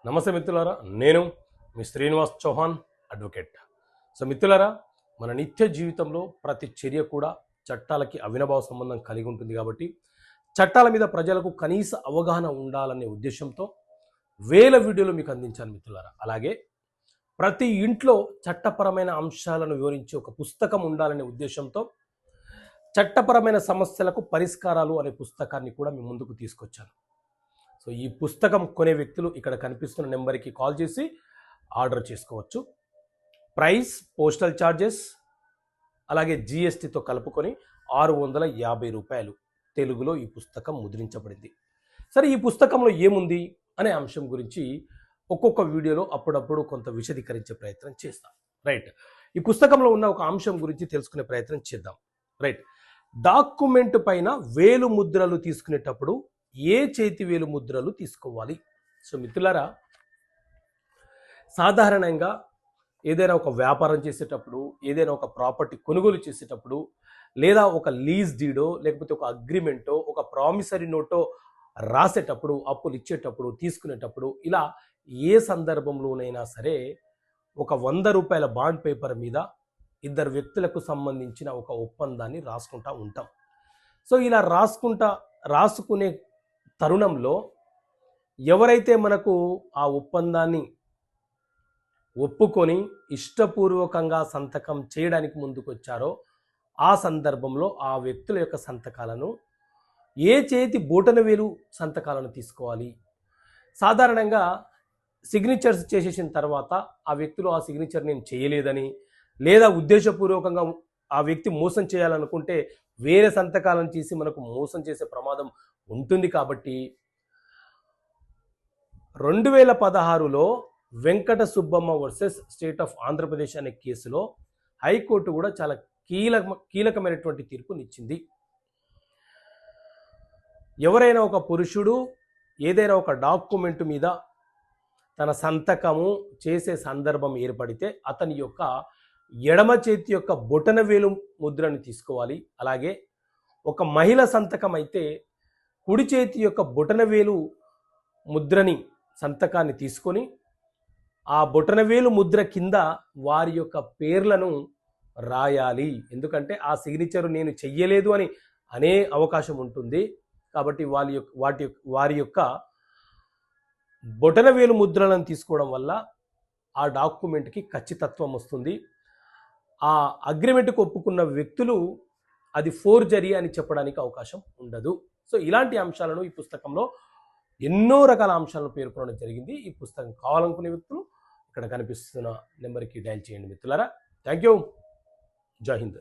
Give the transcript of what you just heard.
నమస్తే మిత్రులారా, నేను మీ శ్రీనివాస్ చౌహాన్ అడ్వకేట్. సో మిత్రులారా, మన నిత్య జీవితంలో ప్రతి చర్య కూడా చట్టాలకి అవినాభావ సంబంధం కలిగి ఉంటుంది. కాబట్టి చట్టాల మీద ప్రజలకు కనీస అవగాహన ఉండాలనే ఉద్దేశంతో వేల వీడియోలు మీకు అందించాను మిత్రులారా. అలాగే ప్రతి ఇంట్లో చట్టపరమైన అంశాలను వివరించే ఒక పుస్తకం ఉండాలనే ఉద్దేశంతో చట్టపరమైన సమస్యలకు పరిష్కారాలు అనే పుస్తకాన్ని కూడా మీ ముందుకు తీసుకొచ్చాను. సో ఈ పుస్తకం కొనే వ్యక్తులు ఇక్కడ కనిపిస్తున్న నెంబర్కి కాల్ చేసి ఆర్డర్ చేసుకోవచ్చు. ప్రైస్, పోస్టల్ ఛార్జెస్ అలాగే జిఎస్టీతో కలుపుకొని 650 రూపాయలు తెలుగులో ఈ పుస్తకం ముద్రించబడింది. సరే, ఈ పుస్తకంలో ఏముంది అనే అంశం గురించి ఒక్కొక్క వీడియోలో అప్పుడప్పుడు కొంత విశదీకరించే ప్రయత్నం చేస్తాం. రైట్, ఈ పుస్తకంలో ఉన్న ఒక అంశం గురించి తెలుసుకునే ప్రయత్నం చేద్దాం. రైట్, డాక్యుమెంట్ పైన వేలు ముద్రలు తీసుకునేటప్పుడు ఏ చేతి వేలు ముద్రలు తీసుకోవాలి? సో మిత్రులారా, సాధారణంగా ఏదైనా ఒక వ్యాపారం చేసేటప్పుడు, ఏదైనా ఒక ప్రాపర్టీ కొనుగోలు చేసేటప్పుడు, లేదా ఒక లీజ్ డీడో లేకపోతే ఒక అగ్రిమెంటో ఒక ప్రామిసరీ నోటో రాసేటప్పుడు, అప్పులు ఇచ్చేటప్పుడు, తీసుకునేటప్పుడు, ఇలా ఏ సందర్భంలోనైనా సరే ఒక 100 రూపాయల బాండ్ పేపర్ మీద ఇద్దరు వ్యక్తులకు సంబంధించిన ఒక ఒప్పందాన్ని రాసుకుంటూ ఉంటాం. సో ఇలా రాసుకునే తరుణంలో ఎవరైతే మనకు ఆ ఒప్పందాన్ని ఒప్పుకొని ఇష్టపూర్వకంగా సంతకం చేయడానికి ముందుకొచ్చారో ఆ సందర్భంలో ఆ వ్యక్తుల యొక్క సంతకాలను ఏ చేతి బొటనవేలు సంతకాలను తీసుకోవాలి? సాధారణంగా సిగ్నేచర్స్ చేసేసిన తర్వాత ఆ వ్యక్తులు ఆ సిగ్నేచర్ నేను చేయలేదని, లేదా ఉద్దేశపూర్వకంగా ఆ వ్యక్తి మోసం చేయాలనుకుంటే వేరే సంతకాలను చేసి మనకు మోసం చేసే ప్రమాదం ఉంటుంది. కాబట్టి 2016లో Venkata Subbamma versus state of Andhra Pradesh అనే కేసులో హైకోర్టు కూడా చాలా కీలకమైనటువంటి తీర్పునిచ్చింది. ఎవరైనా ఒక పురుషుడు ఏదైనా ఒక డాక్యుమెంట్ మీద తన సంతకము చేసే సందర్భం ఏర్పడితే అతని యొక్క ఎడమ చేతి యొక్క బొటనవేలు ముద్రను తీసుకోవాలి. అలాగే ఒక మహిళ సంతకం అయితే కుడి చేతి యొక్క బొటనవేలు ముద్రని సంతకాన్ని తీసుకొని ఆ బొటనవేలు ముద్ర కింద వారి యొక్క పేర్లను రాయాలి. ఎందుకంటే ఆ సిగ్నేచర్ నేను చెయ్యలేదు అని అనే అవకాశం ఉంటుంది. కాబట్టి వారి యొక్క బొటనవేలు ముద్రలను తీసుకోవడం వల్ల ఆ డాక్యుమెంట్కి ఖచ్చితత్వం వస్తుంది. ఆ అగ్రిమెంట్కి ఒప్పుకున్న వ్యక్తులు అది ఫోర్జరీ అని చెప్పడానికి అవకాశం ఉండదు. సో ఇలాంటి అంశాలను ఈ పుస్తకంలో ఎన్నో రకాల అంశాలను పేర్కొనడం జరిగింది. ఈ పుస్తకం కావాలనుకునే వ్యక్తులు ఇక్కడ కనిపిస్తున్న నెంబర్కి డయల్ చేయండి మిత్రులారా. Thank you. జై హింద్.